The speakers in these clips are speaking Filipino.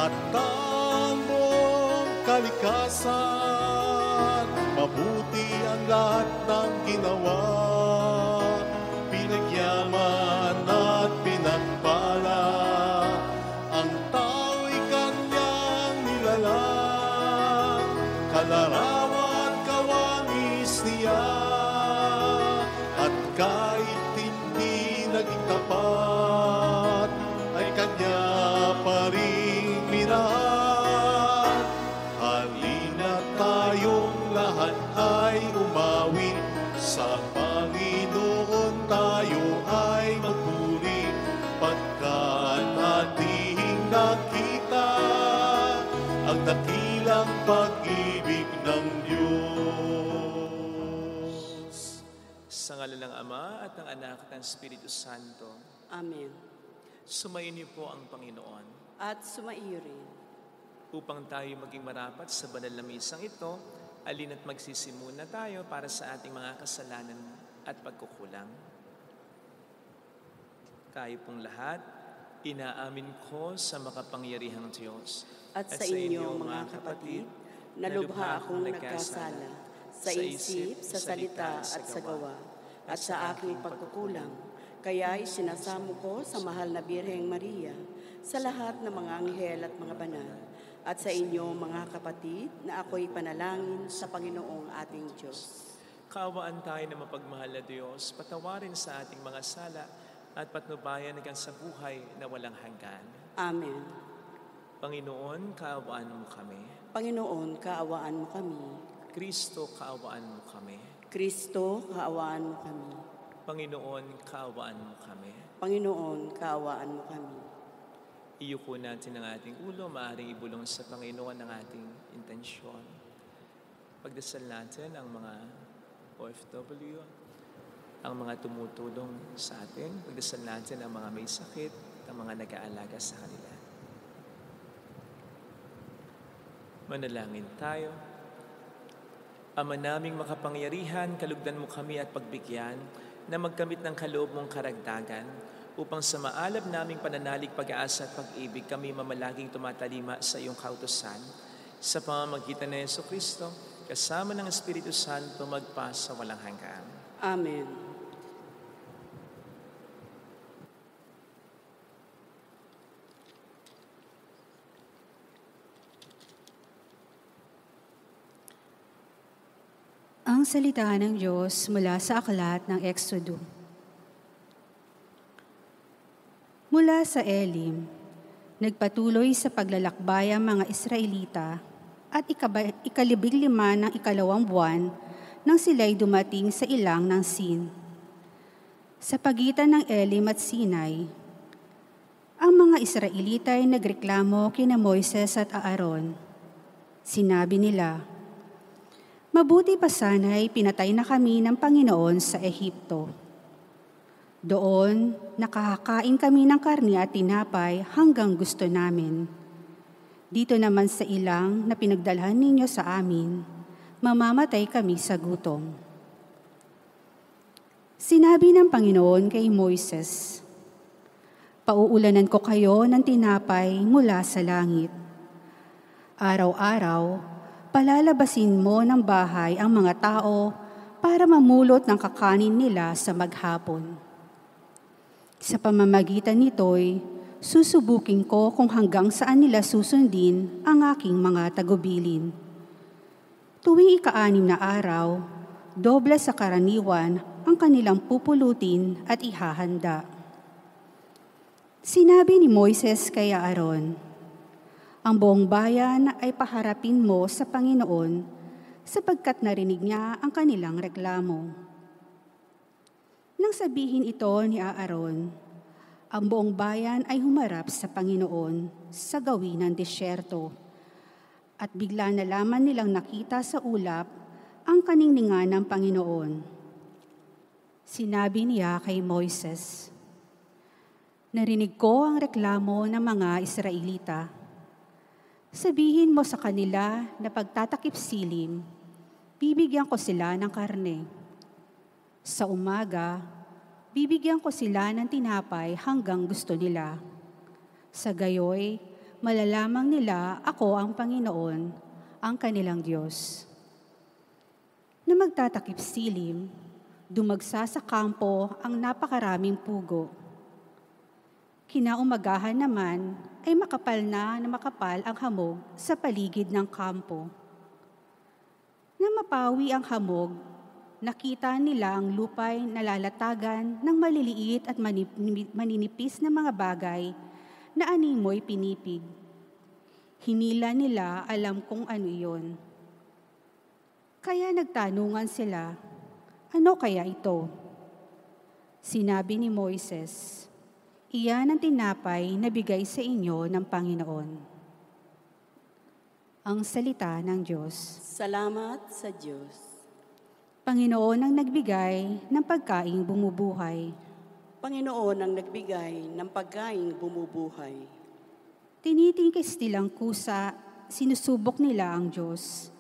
at ang buong kalikasan. Mabuti ang lahat ng ginawa, pinagyaman at pinagpala. Ang tao'y kanyang nilalang, kalarawan kawangis niya, at kahit hindi naging tapat, ay kanya pa rin minahal. Halina tayong lahat ay umawi, sa Panginoon tayo ay magpuri, pagkat ating nakita ang dakilang pag-ibig ng Diyos. Sa ngalan ng Ama at ng Anak at ng Espiritu Santo. Amen. Sumayin niyo po ang Panginoon. At sumaiyo rin. Upang tayo maging marapat sa banal na misang ito, alina't magsisimuna tayo para sa ating mga kasalanan at pagkukulang. Kayo pong lahat, inaamin ko sa makapangyarihang Diyos At sa inyo, mga kapatid, nalubha akong nagkasala sa isip, sa salita at sa gawa, at sa aking pagkukulang. Kaya isinasamo ko sa mahal na Birheng Maria, sa lahat ng mga anghel at mga banal, at sa inyo, mga kapatid, na ako'y panalangin sa Panginoong ating Diyos. Kaawaan tayo na mapagmahal na Diyos, patawarin sa ating mga sala at patnubayan hanggang sa buhay na walang hanggan. Amen. Panginoon, kaawaan mo kami. Panginoon, kaawaan mo kami. Kristo, kaawaan mo kami. Kristo, kaawaan mo kami. Panginoon, kaawaan mo kami. Panginoon, kaawaan mo kami. Iyuko natin ang ating ulo, maaaring ibulong sa Panginoon ang ating intensyon. Pagdasal natin ang mga OFW, ang mga tumutulong sa atin. Pagdasal natin ang mga may sakit, ang mga nag-aalaga sa kanila. Manalangin tayo. Ama naming makapangyarihan, kalugdan mo kami at pagbigyan na magkamit ng kaloob mong karagdagan upang sa maalab naming pananalig, pag-aasa at pag-ibig kami mamalaging tumatalima sa iyong kautusan. Sa pamamagitan ng Jesucristo, kasama ng Espiritu Santo, magpa sa walang hanggan. Amen. Ang salita ng Diyos mula sa aklat ng Exodo. Mula sa Elim, nagpatuloy sa paglalakbay ang mga Israelita at ika-15 ng 2 buwan nang sila'y dumating sa ilang ng Sin. Sa pagitan ng Elim at Sinai, ang mga Israelita ay nagreklamo kina Moises at Aaron. Sinabi nila, "Mabuti pa sana'y pinatay na kami ng Panginoon sa Ehipto. Doon, nakakakain kami ng karne at tinapay hanggang gusto namin. Dito naman sa ilang na pinagdalhan ninyo sa amin, mamamatay kami sa gutom." Sinabi ng Panginoon kay Moises, "Pauulanan ko kayo ng tinapay mula sa langit. Araw-araw, palalabasin mo ng bahay ang mga tao para mamulot ng kakanin nila sa maghapon. Sa pamamagitan nito'y susubukin ko kung hanggang saan nila susundin ang aking mga tagubilin. Tuwing ika-6 na araw, doble sa karaniwan ang kanilang pupulutin at ihahanda." Sinabi ni Moises kay Aaron, "Ang buong bayan ay paharapin mo sa Panginoon sapagkat narinig niya ang kanilang reklamo." Nang sabihin ito ni Aaron, ang buong bayan ay humarap sa Panginoon sa gawin ng disyerto. At bigla na lamang nilang nakita sa ulap ang kaningningan ng Panginoon. Sinabi niya kay Moises, "Narinig ko ang reklamo ng mga Israelita. Sabihin mo sa kanila na pagtatakip silim, bibigyan ko sila ng karne. Sa umaga, bibigyan ko sila ng tinapay hanggang gusto nila. Sa gayoy, malalamang nila ako ang Panginoon, ang kanilang Diyos. Na magtatakip silim, dumagsa sa kampo ang napakaraming pugo. Kinaumagahan naman ay makapal ang hamog sa paligid ng kampo. Na mapawi ang hamog, nakita nila ang lupay nalalatagan ng maliliit at maninipis na mga bagay na animoy pinipig. Hinila nila alam kung ano iyon. Kaya nagtanungan sila, ano kaya ito? Sinabi ni Moises, iyan ang tinapay na bigay sa inyo ng Panginoon. Ang salita ng Diyos. Salamat sa Diyos. Panginoon ang nagbigay ng pagkaing bumubuhay. Panginoon ang nagbigay ng pagkaing bumubuhay. Tinitingkis nilang kusa, sinusubok nila ang Diyos.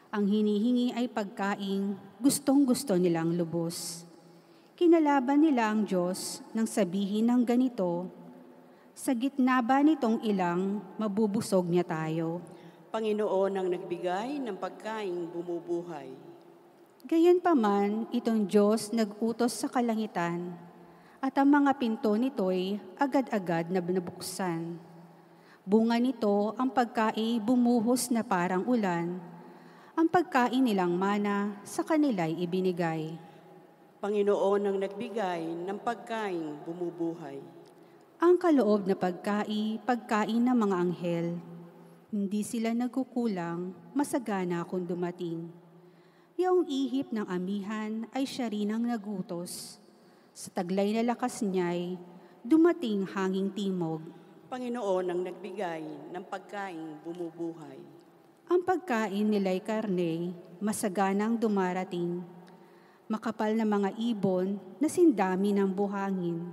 Ang hinihingi ay pagkaing gustong-gusto nilang lubos. Kinalaban nila ang Diyos nang sabihin ng ganito, sa gitna ba nitong ilang mabubusog niya tayo? Panginoon ang nagbigay ng pagkaing bumubuhay. Gayunpaman, itong Diyos nag-utos sa kalangitan, at ang mga pinto nito'y agad-agad na binubuksan. Bunga nito ang pagkain bumuhos na parang ulan, ang pagkain nilang mana sa kanila'y ibinigay. Panginoon ang nagbigay ng pagkaing bumubuhay. Ang kaloob na pagkain ng mga anghel. Hindi sila nagkukulang, masagana kung dumating. Yung ihip ng amihan ay siya rin ang nagutos. Sa taglay na lakas niya'y dumating hanging timog. Panginoon ang nagbigay ng pagkaing bumubuhay. Ang pagkain nila'y karne, masaganang dumarating. Makapal na mga ibon na sindami ng buhangin.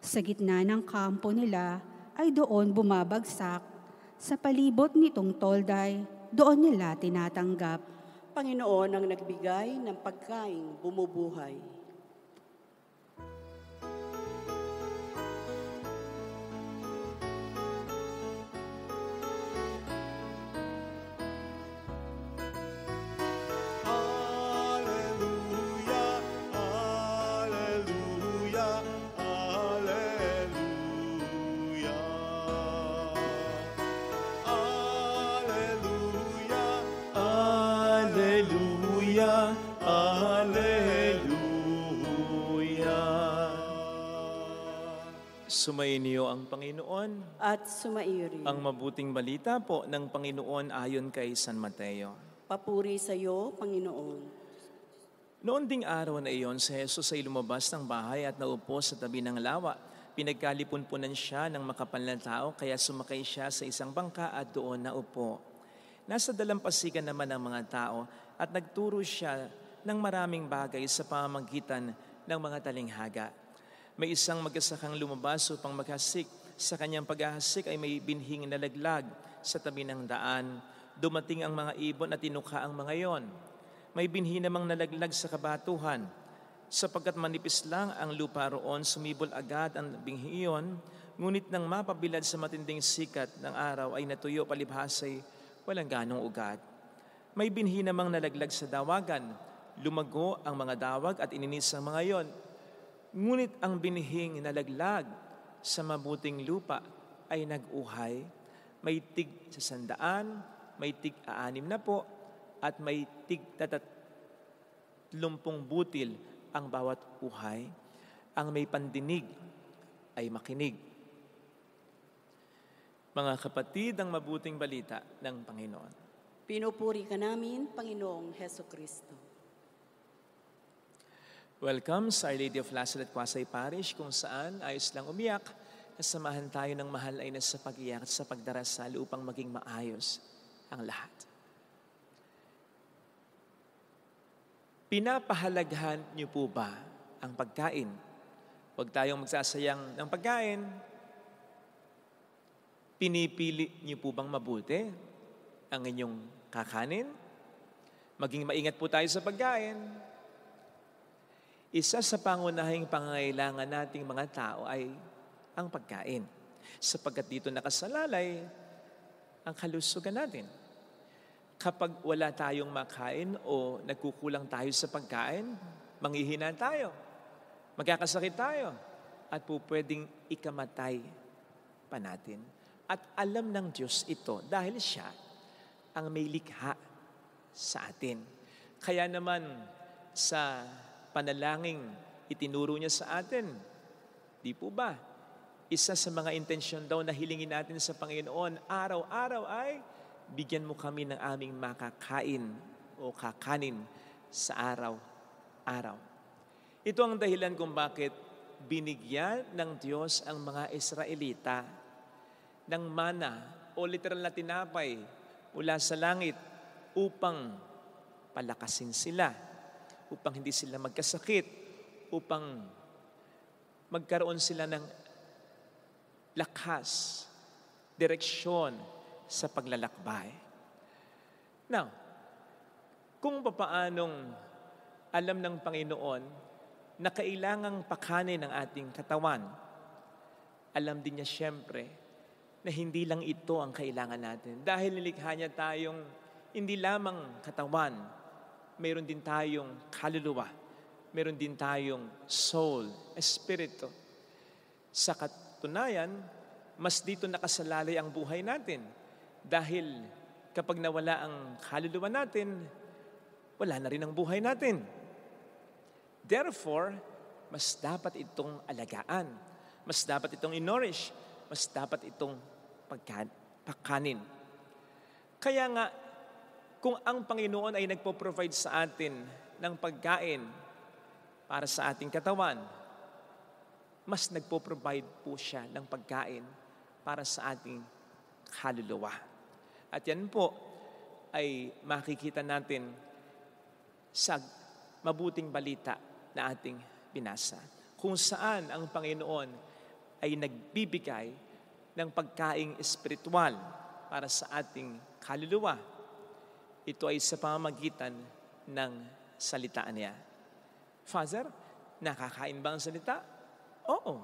Sa gitna ng kampo nila ay doon bumabagsak. Sa palibot nitong tolday, doon nila tinatanggap. Panginoon ang nagbigay ng pagkaing bumubuhay. Sumainyo ang Panginoon. At sumaiyo rin. Ang mabuting balita po ng Panginoon ayon kay San Mateo. Papuri sa iyo, Panginoon. Noon ding araw na iyon, si Jesus ay lumabas ng bahay at naupo sa tabi ng lawa. Pinagkalipon-punan siya ng makapal na tao, kaya sumakay siya sa isang bangka at doon naupo. Nasa dalampasigan naman ang mga tao at nagturo siya ng maraming bagay sa pamamagitan ng mga talinghaga. May isang mag-asakang lumabas upang maghasik. Sa kanyang paghahasik ay may binhing nalaglag sa tabi ng daan. Dumating ang mga ibon at tinukha ang mga iyon. May binhi namang nalaglag sa kabatuhan. Sapagkat manipis lang ang lupa roon, sumibol agad ang binhi iyon, ngunit nang mapabilad sa matinding sikat ng araw ay natuyo palibhasay, walang ganong ugat. May binhi namang nalaglag sa dawagan. Lumago ang mga dawag at ininis ang mga iyon. Ngunit ang binhing nalaglag sa mabuting lupa ay nag-uhay, may tig 100, may tig 60 at may tig 30 butil ang bawat uhay. Ang may pandinig ay makinig. Mga kapatid, ang mabuting balita ng Panginoon. Pinupuri ka namin, Panginoong Hesukristo. Welcome sa Our Lady of Lazaret Quasay Parish, kung saan ayos lang umiyak, kasamahan tayo ng mahal ay nasa pag-iyak at sa pagdarasal upang maging maayos ang lahat. Pinapahalagahan niyo po ba ang pagkain? Huwag tayong magsasayang ng pagkain. Pinipili niyo po bang mabuti ang inyong kakanin? Maging maingat po tayo sa pagkain. Isa sa pangunahing pangangailangan nating mga tao ay ang pagkain. Sapagkat dito nakasalalay ang kalusugan natin. Kapag wala tayong makain o nagkukulang tayo sa pagkain, manghihina tayo, magkakasakit tayo, at po pwedeng ikamatay pa natin. At alam ng Diyos ito dahil siya ang may likha sa atin. Kaya naman sa panalangin itinuro niya sa atin, di po ba? Isa sa mga intensyon daw na hilingin natin sa Panginoon, araw-araw ay bigyan mo kami ng aming makakain o kakanin sa araw-araw. Ito ang dahilan kung bakit binigyan ng Diyos ang mga Israelita ng mana o literal na tinapay mula sa langit upang palakasin sila, upang hindi sila magkasakit, upang magkaroon sila ng lakas, direksyon sa paglalakbay. Now, kung papaanong alam ng Panginoon na kailangang pakanin ng ating katawan, alam din niya siyempre na hindi lang ito ang kailangan natin. Dahil nilikha niya tayong hindi lamang katawan, mayroon din tayong kaluluwa, mayroon din tayong soul, espiritu. Sa katunayan, mas dito nakasalalay ang buhay natin. Dahil kapag nawala ang kaluluwa natin, wala na rin ang buhay natin. Therefore, mas dapat itong alagaan, mas dapat itong inorish, mas dapat itong pagkanin. Kaya nga, kung ang Panginoon ay nagpo-provide sa atin ng pagkain para sa ating katawan, mas nagpo-provide po siya ng pagkain para sa ating kaluluwa. At yan po ay makikita natin sa mabuting balita na ating binasa, kung saan ang Panginoon ay nagbibigay ng pagkaing espiritual para sa ating kaluluwa. Ito ay sa pamamagitan ng salita niya. Father, nakakain ba ang salita? Oo.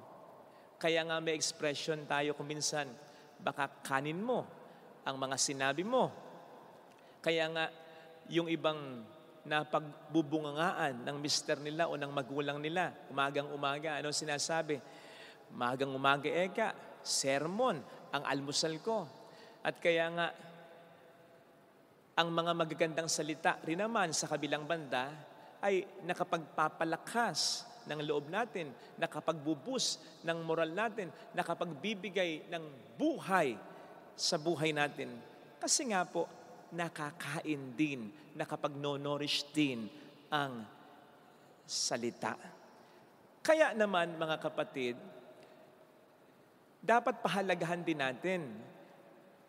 Kaya nga may expression tayo kung minsan, baka kanin mo ang mga sinabi mo. Kaya nga yung ibang napagbubungangaan ng mister nila o ng magulang nila, umagang-umaga, anong sinasabi? Umagang-umaga, eka, sermon, ang almusal ko. At kaya nga, ang mga magagandang salita rin naman sa kabilang banda ay nakapagpapalakas ng loob natin, nakapagbubus ng moral natin, nakapagbibigay ng buhay sa buhay natin. Kasi nga po, nakakain din, nakapag-nourish din ang salita. Kaya naman mga kapatid, dapat pahalagahan din natin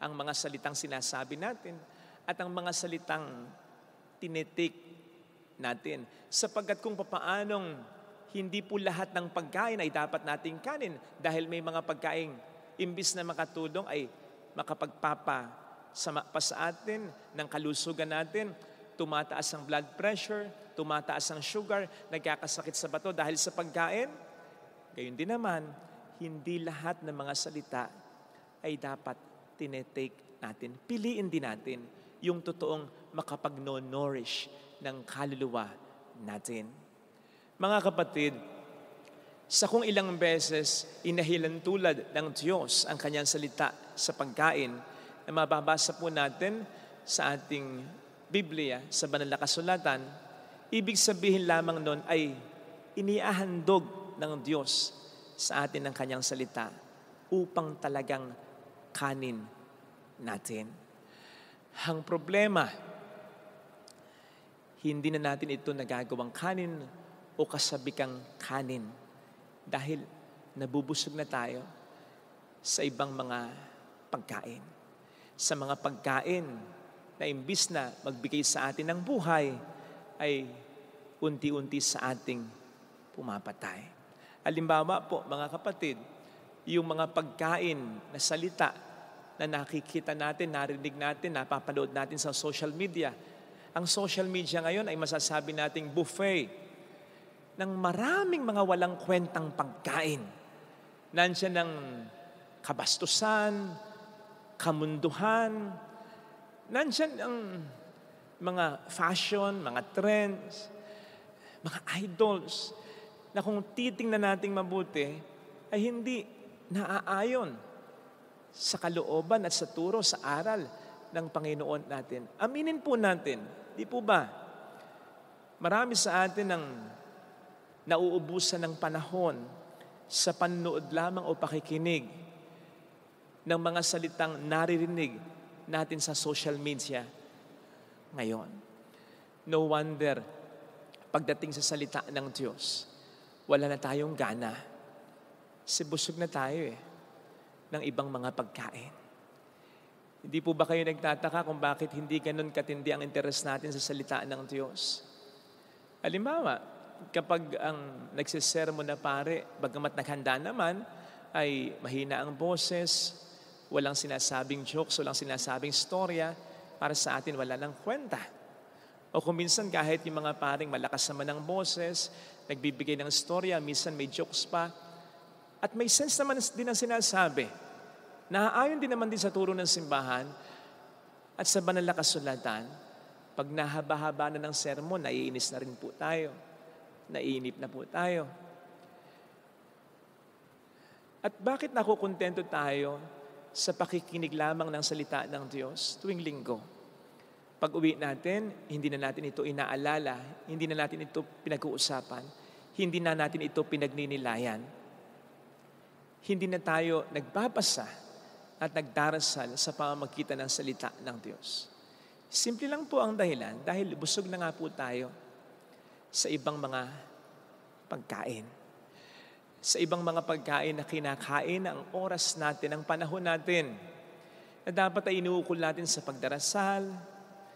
ang mga salitang sinasabi natin at ang mga salitang tinitik natin. Sapagkat kung papaanong hindi po lahat ng pagkain ay dapat nating kanin dahil may mga pagkain imbis na makatulong ay makapagpapa sa atin ng kalusugan natin, tumataas ang blood pressure, tumataas ang sugar, nagkakasakit sa bato dahil sa pagkain. Gayon din naman, hindi lahat ng mga salita ay dapat tinetake natin. Piliin din natin yung totoong makapag-nourish ng kaluluwa natin. Mga kapatid, sa kung ilang beses inahilan tulad ng Diyos ang kanyang salita sa pagkain, na mababasa po natin sa ating Biblia, sa banal na kasulatan, ibig sabihin lamang nun ay iniahandog ng Diyos sa atin ng kanyang salita upang talagang kanin natin. Ang problema, hindi na natin ito nagagawang kanin o kasabikang kanin dahil nabubusog na tayo sa ibang mga pagkain. Sa mga pagkain na imbis na magbigay sa atin ng buhay, ay unti-unti sa ating pumapatay. Halimbawa po, mga kapatid, yung mga pagkain na salita na nakikita natin, narinig natin, napapanood natin sa social media. Ang social media ngayon ay masasabi nating buffet ng maraming mga walang kwentang pagkain. Nandiyan ng kabastusan, kamunduhan. Nandyan ang mga fashion, mga trends, mga idols, na kung titingnan nating mabuti, ay hindi naaayon sa kalooban at sa turo, sa aral ng Panginoon natin. Aminin po natin, di po ba? Marami sa atin ang nauubusan ng panahon sa panonood lamang o pakikinig ng mga salitang naririnig natin sa social media ngayon. No wonder, pagdating sa salita ng Diyos, wala na tayong gana. Kasi busog na tayo ng ibang mga pagkain. Hindi po ba kayo nagtataka kung bakit hindi ganun katindi ang interes natin sa salita ng Diyos? Halimbawa, kapag ang nagsisermon na pare, bagamat naghanda naman, ay mahina ang boses, walang sinasabing jokes, walang sinasabing storya, para sa atin wala nang kwenta. O kung minsan kahit yung mga paring malakas naman ang boses, nagbibigay ng storya, minsan may jokes pa, at may sense naman din ang sinasabi. Naaayon din naman din sa turo ng simbahan at sa banal na kasulatan. Pag nahaba-haba na ng sermon, naiinis na rin po tayo. Naiinip na po tayo. At bakit nakukontento tayo sa pakikinig lamang ng salita ng Diyos tuwing linggo? Pag uwi natin, hindi na natin ito inaalala, hindi na natin ito pinag-uusapan, hindi na natin ito pinagninilayan. Hindi na tayo nagbabasa at nagdarasal sa pamamagitan ng salita ng Diyos. Simple lang po ang dahilan dahil busog na nga po tayo sa ibang mga pagkain. Sa ibang mga pagkain na kinakain ang oras natin, ang panahon natin, na dapat ay inuukol natin sa pagdarasal,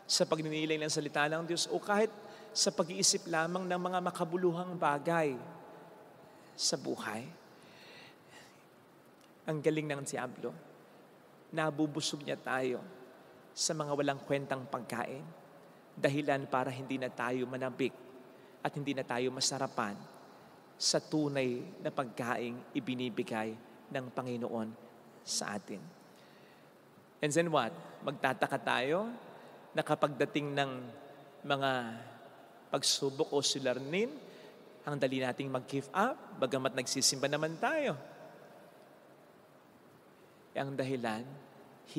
sa pagninilay ng salita ng Diyos, o kahit sa pag-iisip lamang ng mga makabuluhang bagay sa buhay. Ang galing ng Diablo. Nabubusog niya tayo sa mga walang kwentang pagkain, dahilan para hindi na tayo manabik at hindi na tayo masarapan sa tunay na pagkaing ibinibigay ng Panginoon sa atin. And then what? Magtataka tayo na kapag dating ng mga pagsubok o sularnin, ang dali nating mag-give up, bagamat nagsisimba naman tayo. Ang dahilan,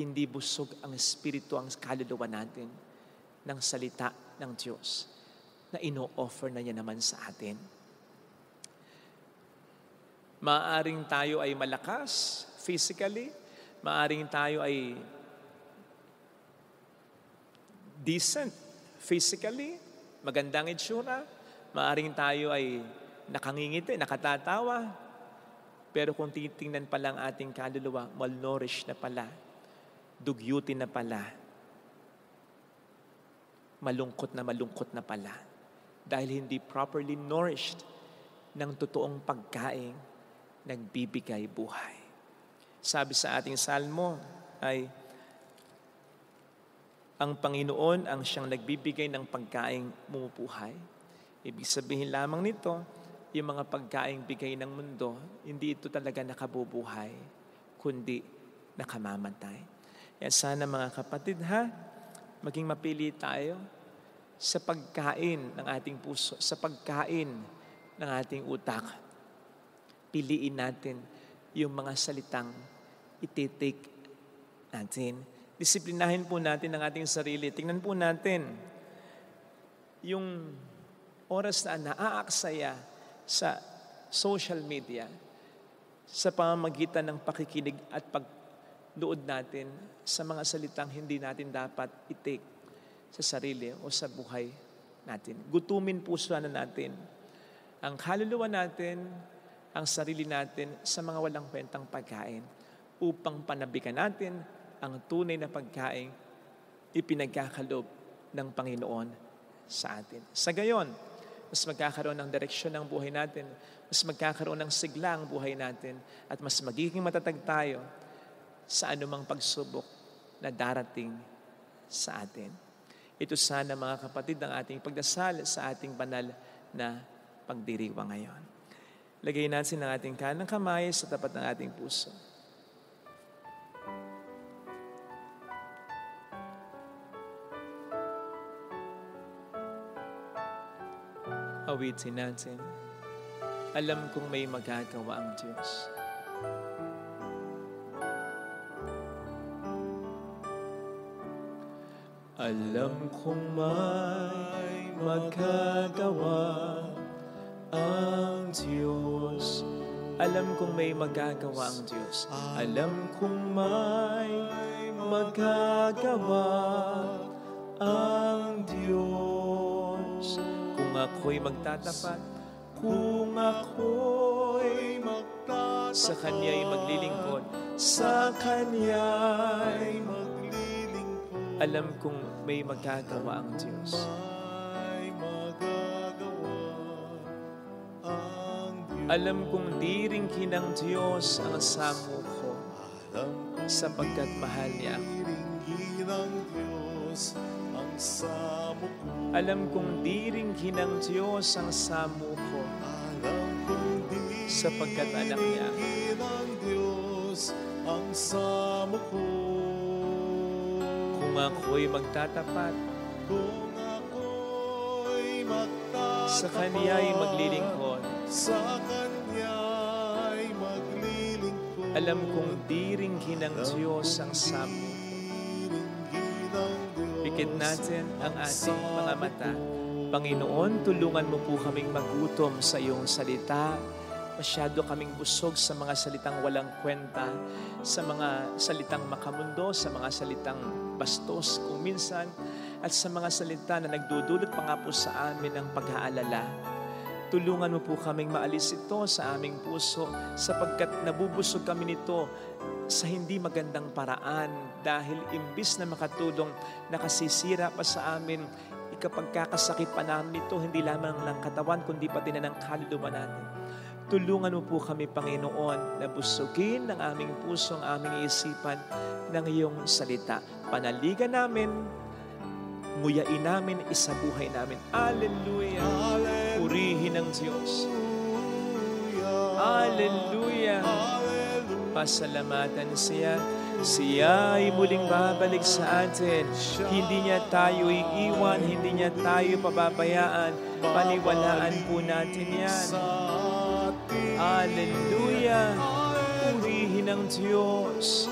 hindi busog ang espiritu, ang kaluluwa natin ng salita ng Diyos na ino-offer na niya naman sa atin. Maaring tayo ay malakas physically, maaring tayo ay decent physically, magandang itsura, maaring tayo ay nakangingiti, nakatatawa, pero kung titingnan pa lang ating kaluluwa, malnourished na pala, dugyutin na pala, malungkot na pala, dahil hindi properly nourished ng totoong pagkain nagbibigay buhay. Sabi sa ating salmo ay, ang Panginoon ang siyang nagbibigay ng pagkaing bumubuhay. Ibig sabihin lamang nito, yung mga pagkaing bigay ng mundo, hindi ito talaga nakabubuhay, kundi nakamamatay. Yan sana mga kapatid maging mapili tayo sa pagkain ng ating puso, sa pagkain ng ating utak. Piliin natin yung mga salitang iti-take natin. Disiplinahin po natin ang ating sarili. Tingnan po natin yung oras na naaaksaya sa social media sa pamamagitan ng pakikinig at pagluod natin sa mga salitang hindi natin dapat i-take sa sarili o sa buhay natin. Gutumin po sana natin ang kaluluwa natin, ang sarili natin sa mga walang kwentang pagkain upang panabikan natin ang tunay na pagkain ipinagkakalob ng Panginoon sa atin. Sa gayon, mas magkakaroon ng direksyon ng buhay natin, mas magkakaroon ng sigla ang buhay natin, at mas magiging matatag tayo sa anumang pagsubok na darating sa atin. Ito sana mga kapatid ang ating pagdasal sa ating banal na pagdiriwa ngayon. Lagay natin ang ating kanang kamay sa tapat ng ating puso. Awitin natin. Alam kong may magagawa ang Diyos. Alam kong may magagawa ang Diyos. Alam kong may magagawa ang Diyos. Alam kong may magagawa ang Diyos. Kung ako'y magtatapat, kung ako'y sa Kanya'y maglilingkod, sa Kanya'y maglilingkod, alam kong may magagawa ang Diyos. Alam kong diringkin ng Diyos ang samo ko, sapagkat mahal niya ako. Alam kong diringkin ng Diyos ang samo ko, sapagkat anak niya ako. Kung ako'y magtatapat, sa Kanya'y maglilingkod, alam kong diringkin ng Diyos ang samo. Pikit natin ang ating mga mata. Panginoon, tulungan mo po kaming magutom sa iyong salita. Masyado kaming busog sa mga salitang walang kwenta, sa mga salitang makamundo, sa mga salitang bastos kung minsan, at sa mga salita na nagdudulot pa nga po sa amin ng pag-aalala. Tulungan mo po kaming maalis ito sa aming puso, sapagkat nabubusog kami nito sa hindi magandang paraan, dahil imbis na makatulong, nakasisira pa sa amin. Kapag kakasakit pa namin ito, hindi lamang ng katawan, kundi pati na ng kaluluwa natin. Tulungan mo po kami, Panginoon, na busugin ng aming puso, ang aming isipan ng iyong salita. Panaligan namin, nguyain namin, isabuhay namin. Hallelujah! Purihin ang Diyos. Hallelujah! Pasalamatan siya. Siya ay muling babalik sa atin. Hindi niya tayo iiwan, hindi niya tayo pababayaan. Paniwalaan po natin yan. Hallelujah! Purihin ang Diyos.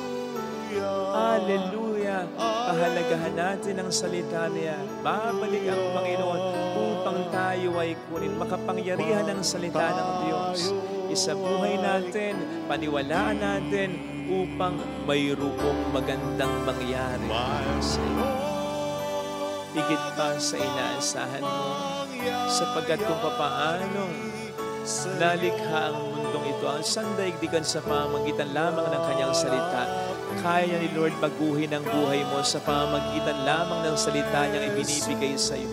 Hallelujah! Pahalagahan natin ang salita niya. Babalik ang Panginoon upang tayo ay kunin. Makapangyarihan ang salita ng Diyos. Isabuhay natin, paniwalaan natin upang mayroong magandang mangyari sa iyo. Higit pa sa inaasahan mo, sapagkat kung papaanong nalikha ang mundong ito, ang sandaigdigan sa pamamagitan lamang ng kanyang salita, kaya ni Lord baguhin ang buhay mo sa pamamagitan lamang ng salita niyang ibinibigay sa iyo.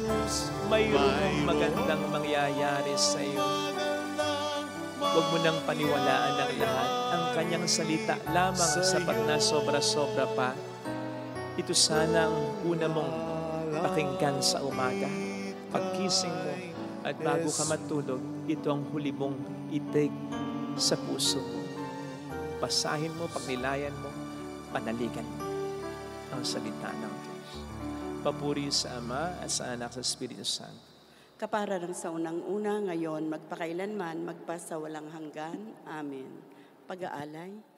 Mayroong magandang mangyayari sa iyo. Huwag mo nang paniwalaan ng lahat. Ang kanyang salita lamang sapat na sobra-sobra pa. Ito sana ang una mong pakinggan sa umaga. Pagkising mo at bago ka matulog, ito ang huli mong itig sa puso mo. Basahin mo, pagnilayan mo, panaligan mo ang salita ng Diyos. Papuri sa Ama at sa Anak sa Espiritu Santo. Kapara ng sa unang-una, ngayon, magpakailanman, magpasawalang hanggan. Amen. Pag-aalay.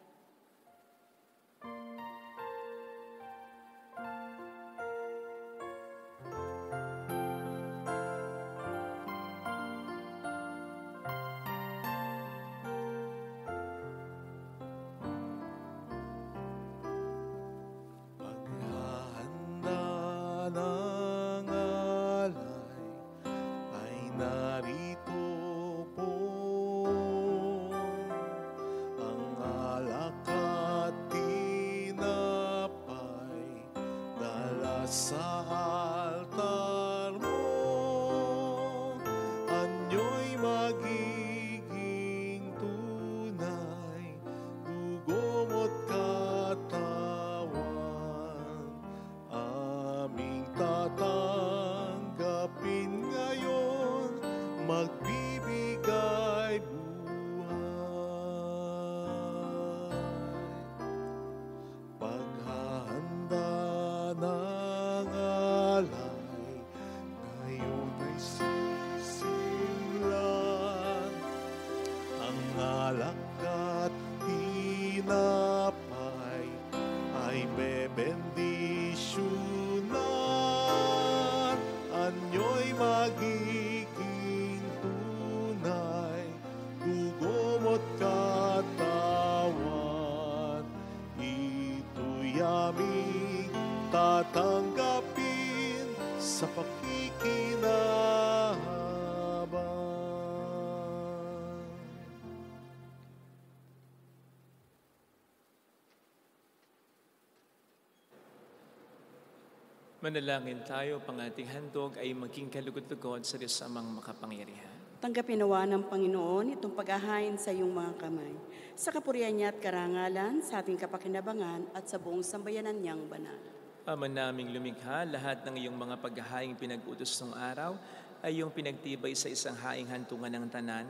tatanggapin sa pakikinabang. Manalangin tayo, pang ating handog ay maging kalugod-lugod sa Diyos Amang makapangyarihan. Tanggapin nawa ng Panginoon itong paghahain sa iyong mga kamay, sa kapurihan niya at karangalan, sa ating kapakinabangan at sa buong sambayanan niyang banal. Ama naming lumikha, lahat ng iyong mga paghahaing pinag-utos ng araw ay iyong pinagtibay sa isang haing hantungan ng tanan.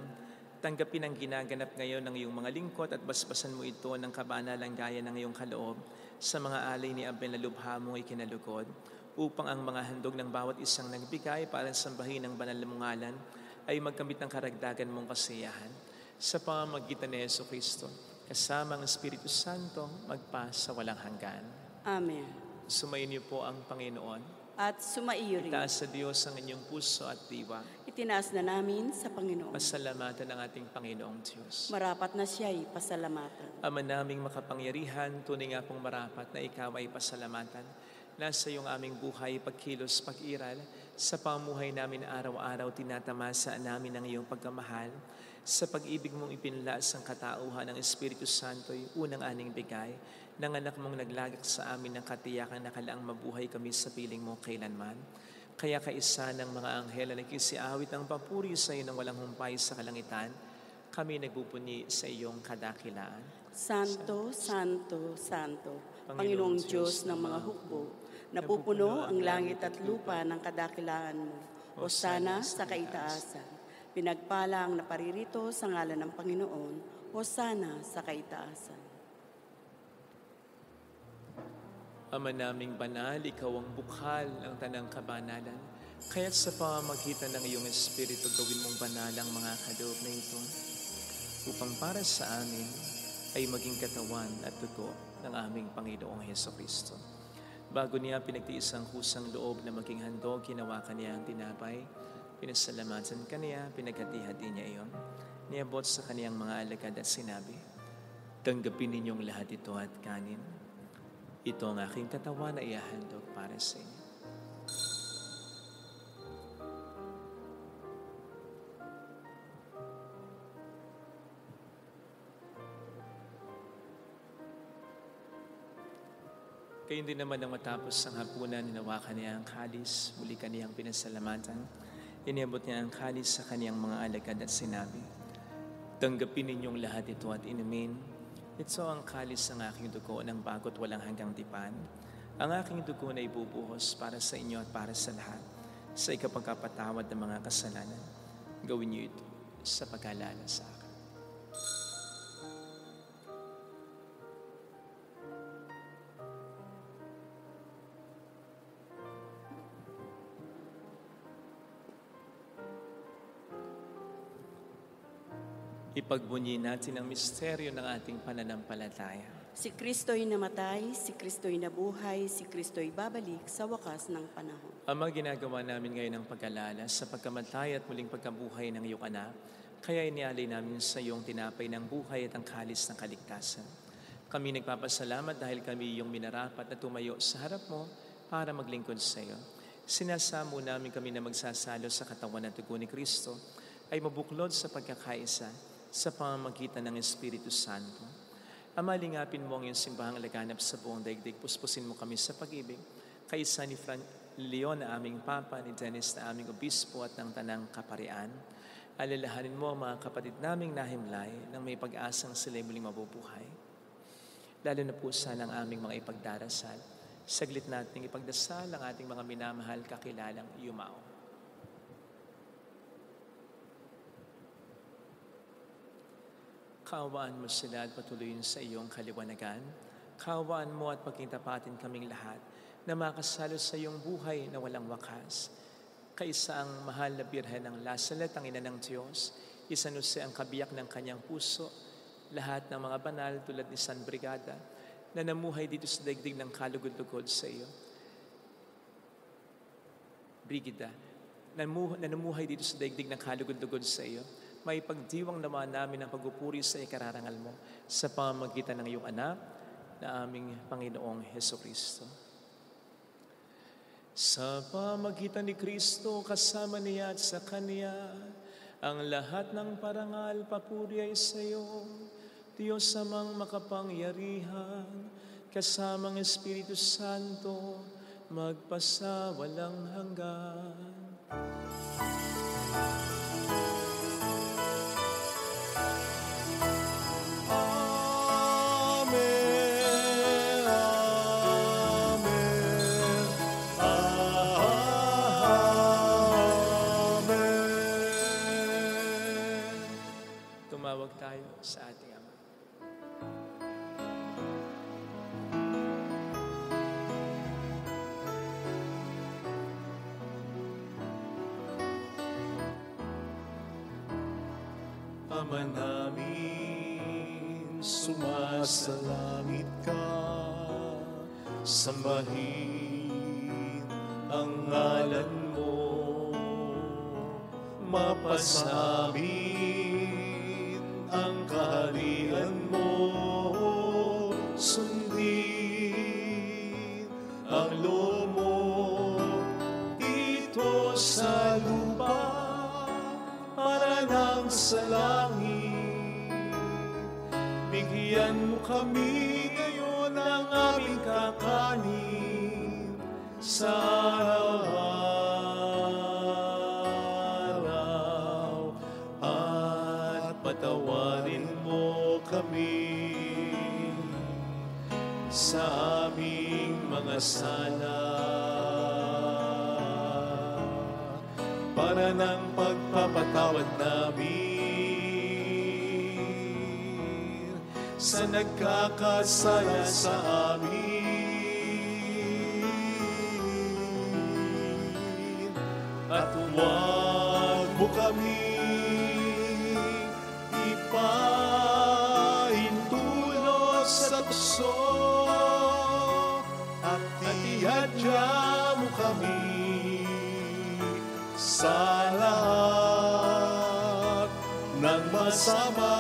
Tanggapin ang ginaganap ngayon ng iyong mga lingkod at basbasan mo ito ng kabanalang gaya ng iyong kaloob sa mga alay ni Abel na lubha mong ikinalugod, upang ang mga handog ng bawat isang nagbigay para sambahin ng banal na ngalan ay magkamit ng karagdagan mong kasiyahan. Sa pamamagitan ni Jesucristo, kasama ang Espiritu Santo, magpa sa walang hanggan. Amen. Sumayin niyo po ang Panginoon. At sumaiyo rin. Itaas sa Diyos ang inyong puso at diwa. Itinaas na namin sa Panginoon. Pasalamatan ng ating Panginoong Diyos. Marapat na siya'y pasalamatan. Ama naming makapangyarihan, tunay nga pong marapat na ikaw ay pasalamatan. Nasa iyong aming buhay, pagkilos, pag-iral, sa pamuhay namin araw-araw, tinatamasa namin ang iyong pagkamahal. Sa pag-ibig mong ipinlas ang katauhan ng Espiritu Santo'y unang aning bigay, ng anak mong naglagak sa amin ng katiyakan na kalaang mabuhay kami sa piling mo kailanman. Kaya kaisa ng mga anghel na nagkisiawit ang papuri sa iyo ng walang humpay sa kalangitan, kami nagbubuni sa iyong kadakilaan. Santo, Santo, Santo, Panginoong Diyos ng mga hukbo, napupuno ang langit at lupa ng kadakilaan mo. Hosana sa kaitaasan. Pinagpala ang naparirito sa ngalan ng Panginoon. Hosana sa kaitaasan. Ama naming banal, ikaw ang bukhal ng tanang kabanalan. Kaya't sa pamamagitan ng iyong Espiritu, gawin mong banal ang mga kaloob na ito, upang para sa amin ay maging katawan at dugo ng aming Panginoong Jesucristo. Bago niya pinagtiis ang kusang loob na maging handog, hinawakan niya ang tinapay, pinasalamatan kaniya, pinaghati-hati niya iyon, niabot sa kaniyang mga alagad at sinabi, "Tanggapin ninyong lahat ito at kanin. Ito ang aking katawan na ihahandog para sa inyo." Gayon din naman nang matapos ang hapunan, hinawakan niya ang kalis, muli kaniyang pinasalamatan. Iniabot niya ang kalis sa kaniyang mga alagad at sinabi, "Tanggapin ninyong lahat ito at inumin. Ito ang kalis ng aking dugo ng bago't walang hanggang tipan. Ang aking dugo na ibubuhos para sa inyo at para sa lahat, sa ikapagkapatawad ng mga kasalanan. Gawin niyo ito sa pag-alala sa akin." Ipagbunyi natin ang misteryo ng ating pananampalataya. Si Kristo'y namatay, si Kristo'y nabuhay, si Kristo'y babalik sa wakas ng panahon. Ama, ginagawa namin ngayon ang pag-alala sa pagkamatay at muling pagkabuhay ng iyong anak, kaya inialay namin sa iyong tinapay ng buhay at ang kalis ng kaligtasan. Kami nagpapasalamat dahil kami iyong minarapat na tumayo sa harap mo para maglingkod sa iyo. Sinasamo namin kami na magsasalo sa katawan at dugo ni Kristo ay mabuklod sa pagkakaisa sa pamamagitan ng Espiritu Santo. Ama, lingapin mo ang iyong simbahang laganap sa buong daigdig. Puspusin mo kami sa pag-ibig. Kaisa ni Leon na aming Papa, ni Dennis na aming Obispo at ng Tanang Kaparian. Alalahanin mo ang mga kapatid naming nahimlay nang may pag-asang sila'y muling mabubuhay. Lalo na po sana ang aming mga ipagdarasal. Saglit nating ipagdasal ang ating mga minamahal kakilalang yumao. Kaawaan mo sila at patuloyin sa iyong kaliwanagan. Kaawaan mo at pagkintapatin kaming lahat na makasalo sa iyong buhay na walang wakas. Kaisa ang mahal na Birhen ng Lasalet, ang ina ng Diyos, Isanuse ang kabiyak ng kanyang puso, lahat ng mga banal tulad ni San Brigada na namuhay dito sa daigdig ng kalugod-lugod sa iyo. Brigida, na namuhay dito sa daigdig ng kalugod-lugod sa iyo, may pagdiwang naman namin ang pagpupuri sa ikararangal mo sa pamamagitan ng iyong anak na aming Panginoong Jesucristo. Sa pamagitan ni Kristo, kasama niya at sa Kanya, ang lahat ng parangal, papuri ay sa iyo, Diyos amang makapangyarihan, kasamang Espiritu Santo, magpasawalang hanggan. Tumawag tayo sa ating Ama. Ama namin, sumasalangit ka, sambahin ang ngalan mo, mapasamin ang kaharian mo, sundin ang loob mo dito sa lupa para nang sa langit. Bigyan mo kami ngayon ng aming kakanin sa araw-araw, at patawarin mo kami sa aming mga sala, para ng pagpapatawad namin sa nagkakasala sa amin. At huwag mo kami ipahintulot sa tukso, at ihadya mo kami sa lahat ng masama.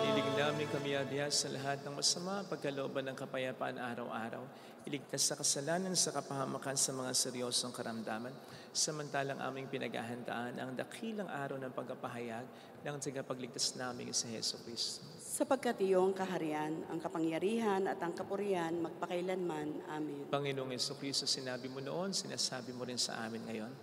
Nilig namin kami adya sa lahat ng masama, pagkalooban ng kapayapaan araw-araw, iligtas sa kasalanan, sa kapahamakan, sa mga seryosong karamdaman, samantalang aming pinaghahandaan ang dakilang araw ng pagpapahayag ng tagapagligtas namin sa Heso Kristo. Sapagkat iyong kaharian, ang kapangyarihan at ang kapurihan magpakailanman. Amen. Panginoong Jesucristo, sinabi mo noon, sinasabi mo rin sa amin ngayon,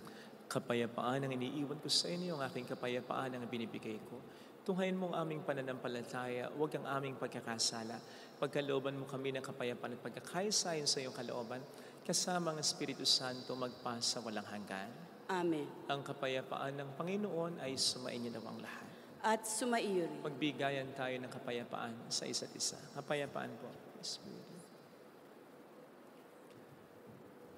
kapayapaan ang iniiwan ko sa inyo, ang aking kapayapaan ang binibigay ko. Tunghayin mo ang aming pananampalataya, huwag ang aming pagkakasala. Pagkalooban mo kami ng kapayapaan at pagkakaisayan sa iyong kalooban, kasama ang Espiritu Santo magpasa walang hanggan. Amen. Ang kapayapaan ng Panginoon ay sumainyo daw ang lahat. At sumaiyo rin. Magbigayan tayo ng kapayapaan sa isa't isa. Kapayapaan po.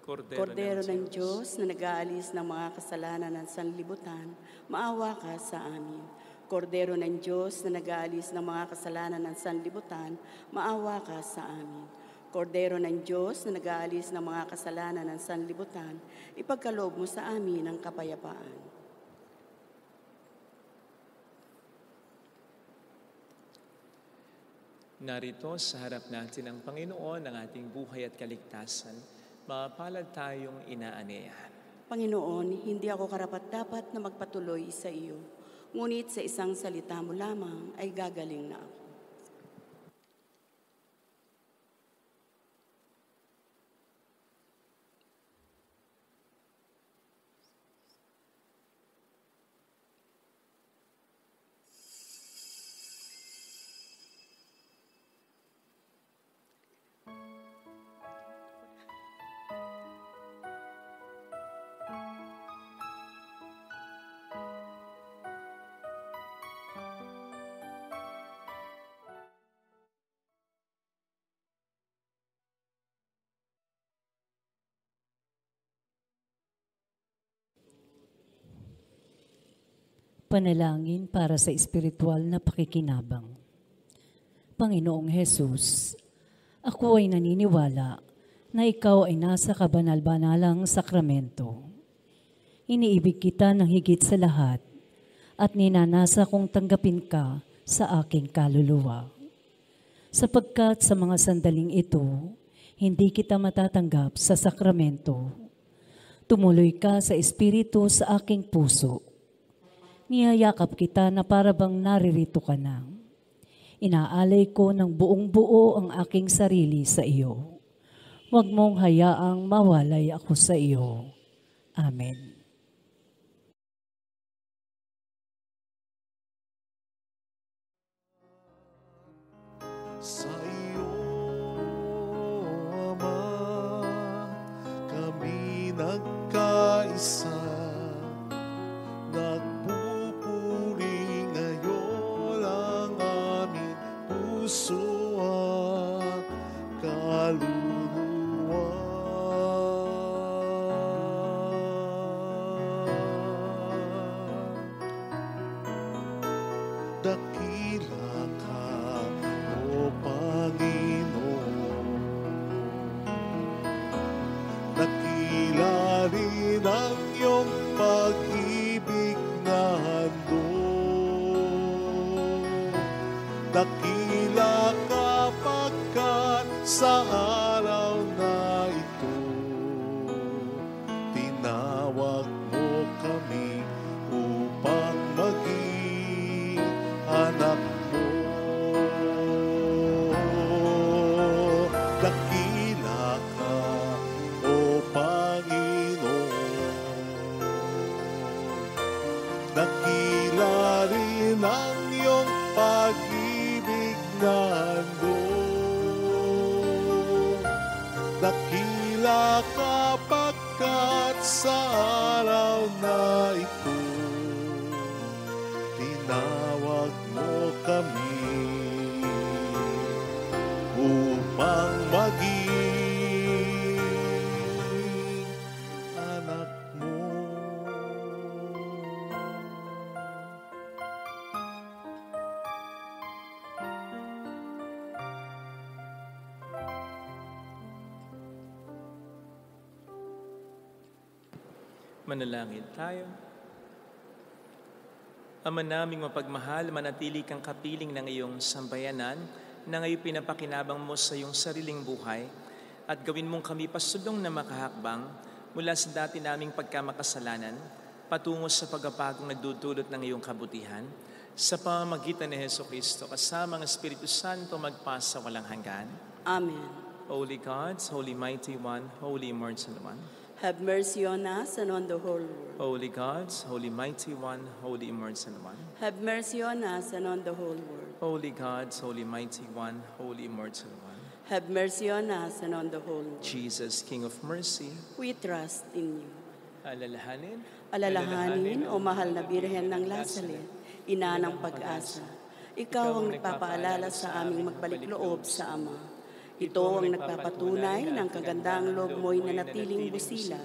Kordero ng Diyos na nag-aalis ng mga kasalanan ng sanlibutan, maawa ka sa amin. Kordero ng Diyos na nag-aalis ng mga kasalanan ng sanlibutan, maawa ka sa amin. Kordero ng Diyos na nag-aalis ng mga kasalanan ng sanlibutan, ipagkaloob mo sa amin ang kapayapaan. Narito sa harap natin ang Panginoon, ang ating buhay at kaligtasan. Mapalad tayong inaanyayahan. Panginoon, hindi ako karapat-dapat na magpatuloy sa iyo, ngunit sa isang salita mo lamang ay gagaling na ako. Panalangin para sa espiritual na pakikinabang. Panginoong Hesus, ako ay naniniwala na ikaw ay nasa kabanal-banalang sakramento. Iniibig kita ng higit sa lahat at ninanasa kong tanggapin ka sa aking kaluluwa. sapagkat sa mga sandaling ito, hindi kita matatanggap sa sakramento. Tumuloy ka sa Espiritu sa aking puso. Niyayakap kita na para bang naririto ka na. Inaalay ko ng buong buo ang aking sarili sa iyo. Huwag mong hayaang mawalay ako sa iyo. Amen. Sa iyo, Ama, kami nagkaisa. Nagpupuri ngayon ang aming puso at kaluluwa. Dakila ka, O Panginoon. Dakila rin ang iyong pag-ibig na handog. Dakila ka pagkat sa araw na ito, tinawag mo kami upang maging anak mo. Dakila ka, O Panginoon. Dakila rin ang iyong pag-ibig na handog. Dakila ka pagkat sa araw na ito, tinawag mo kami upang maging anak mo. Manalangin tayo. Ama naming mapagmahal, manatili kang kapiling ng iyong sambayanan na ngayon pinapakinabang mo sa iyong sariling buhay at gawin mong kami pasulong na makahakbang mula sa dati naming pagkamakasalanan patungo sa pagpapagong nagdudulot ng iyong kabutihan sa pamamagitan ni Jesucristo kasama ang Espiritu Santo magpasa walang hanggan. Amen. Holy God, Holy Mighty One, Holy Immortal One. Have mercy on us and on the whole world. Holy God, Holy Mighty One, Holy Immortal One. Have mercy on us and on the whole world. Holy God, Holy Mighty One, Holy Immortal One. Have mercy on us and on the whole world. Jesus, King of Mercy, We trust in you. alalahanin, Alalahanin, O mahal na Birhen ng Lazaret, ina ng pag-asa. Ikaw ang nagpapaalala sa aming magbalik loob sa Ama. Ito ang nagpapatunay ng kagandang loob mo'y nanatiling busila.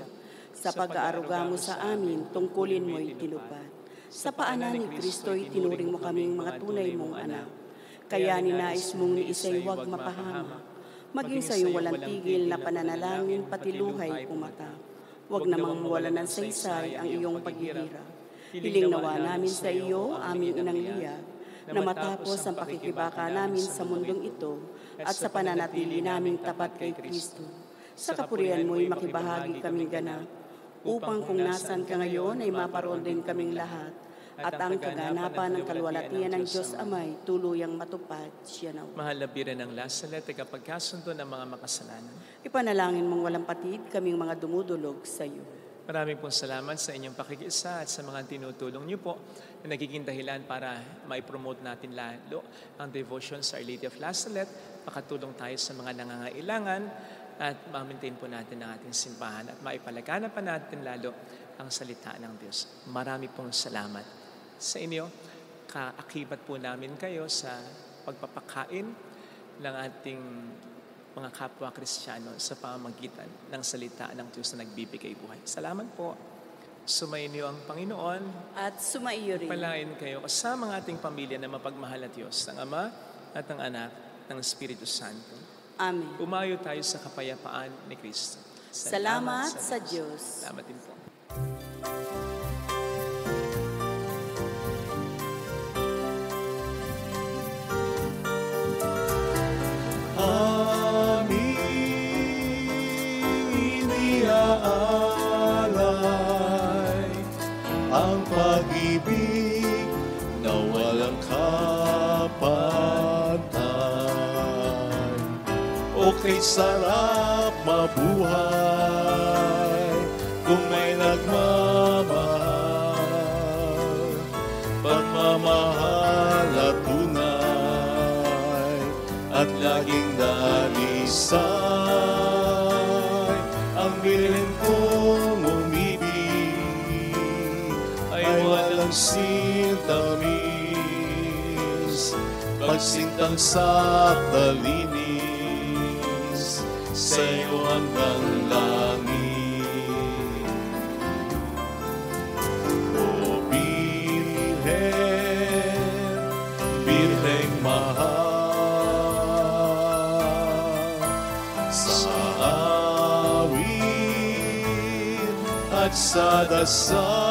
Sa pag-aaruga mo sa amin, tungkulin mo'y tinupad. Sa paanan ni Kristo'y tinuring mo kaming mga tunay mong anak. Kaya ninais mong ni isa'y huwag mapahama. Maging sa iyong walang tigil na pananalangin pati luhay pumata. Huwag namang mawala ng saysay ang iyong paghihirap. Hiling nawa namin sa iyo, aming inang liyag, na matapos ang pakikibaka namin sa mundong ito at sa pananatili naming tapat kay Kristo. Sa kapurihan mo'y makibahagi kaming ganap, upang kung nasan ka ngayon ay maparoon din kaming lahat, at ang kaganapan ng kalwalatian ng Diyos Amay tuluyang matupad siya na. mahal na Birhen ng Lazaret, tagapagkasundo ng mga makasalanan. Ipanalangin mong walang patid kaming mga dumudulog sa iyo. Maraming pong salamat sa inyong pakikiisa at sa mga tinutulong niyo po na nagiging dahilan para maipromote natin lalo ang devotion sa Our Lady of Lazaret. Makatulong tayo sa mga nangangailangan at ma-maintain po natin ang ating simbahan at maipalagana pa natin lalo ang salita ng Diyos. Marami pong salamat sa inyo. Kaakibat po namin kayo sa pagpapakain ng ating mga kapwa Kristiyano sa pamamagitan ng salita ng Diyos na nagbibigay buhay. Salamat po. Sumainyo ang Panginoon. At sumaiyo rin. Palain kayo kasama ng ating pamilya na mapagmahal at Diyos, ng Ama at ng Anak, ng Espiritu Santo. Amen. Umayo tayo sa kapayapaan ni Kristo. Salamat sa Diyos. Salamat din po. O kay sarap mabuhay kung may nagmamahal. Pagmamahal at tunay at laging dalisay ang bilin kong umibig ay walang sintamis. Pagsintang sa talinis sa'yo hanggang langit. O Birhen, Birheng mahal, sa awit at sa dasal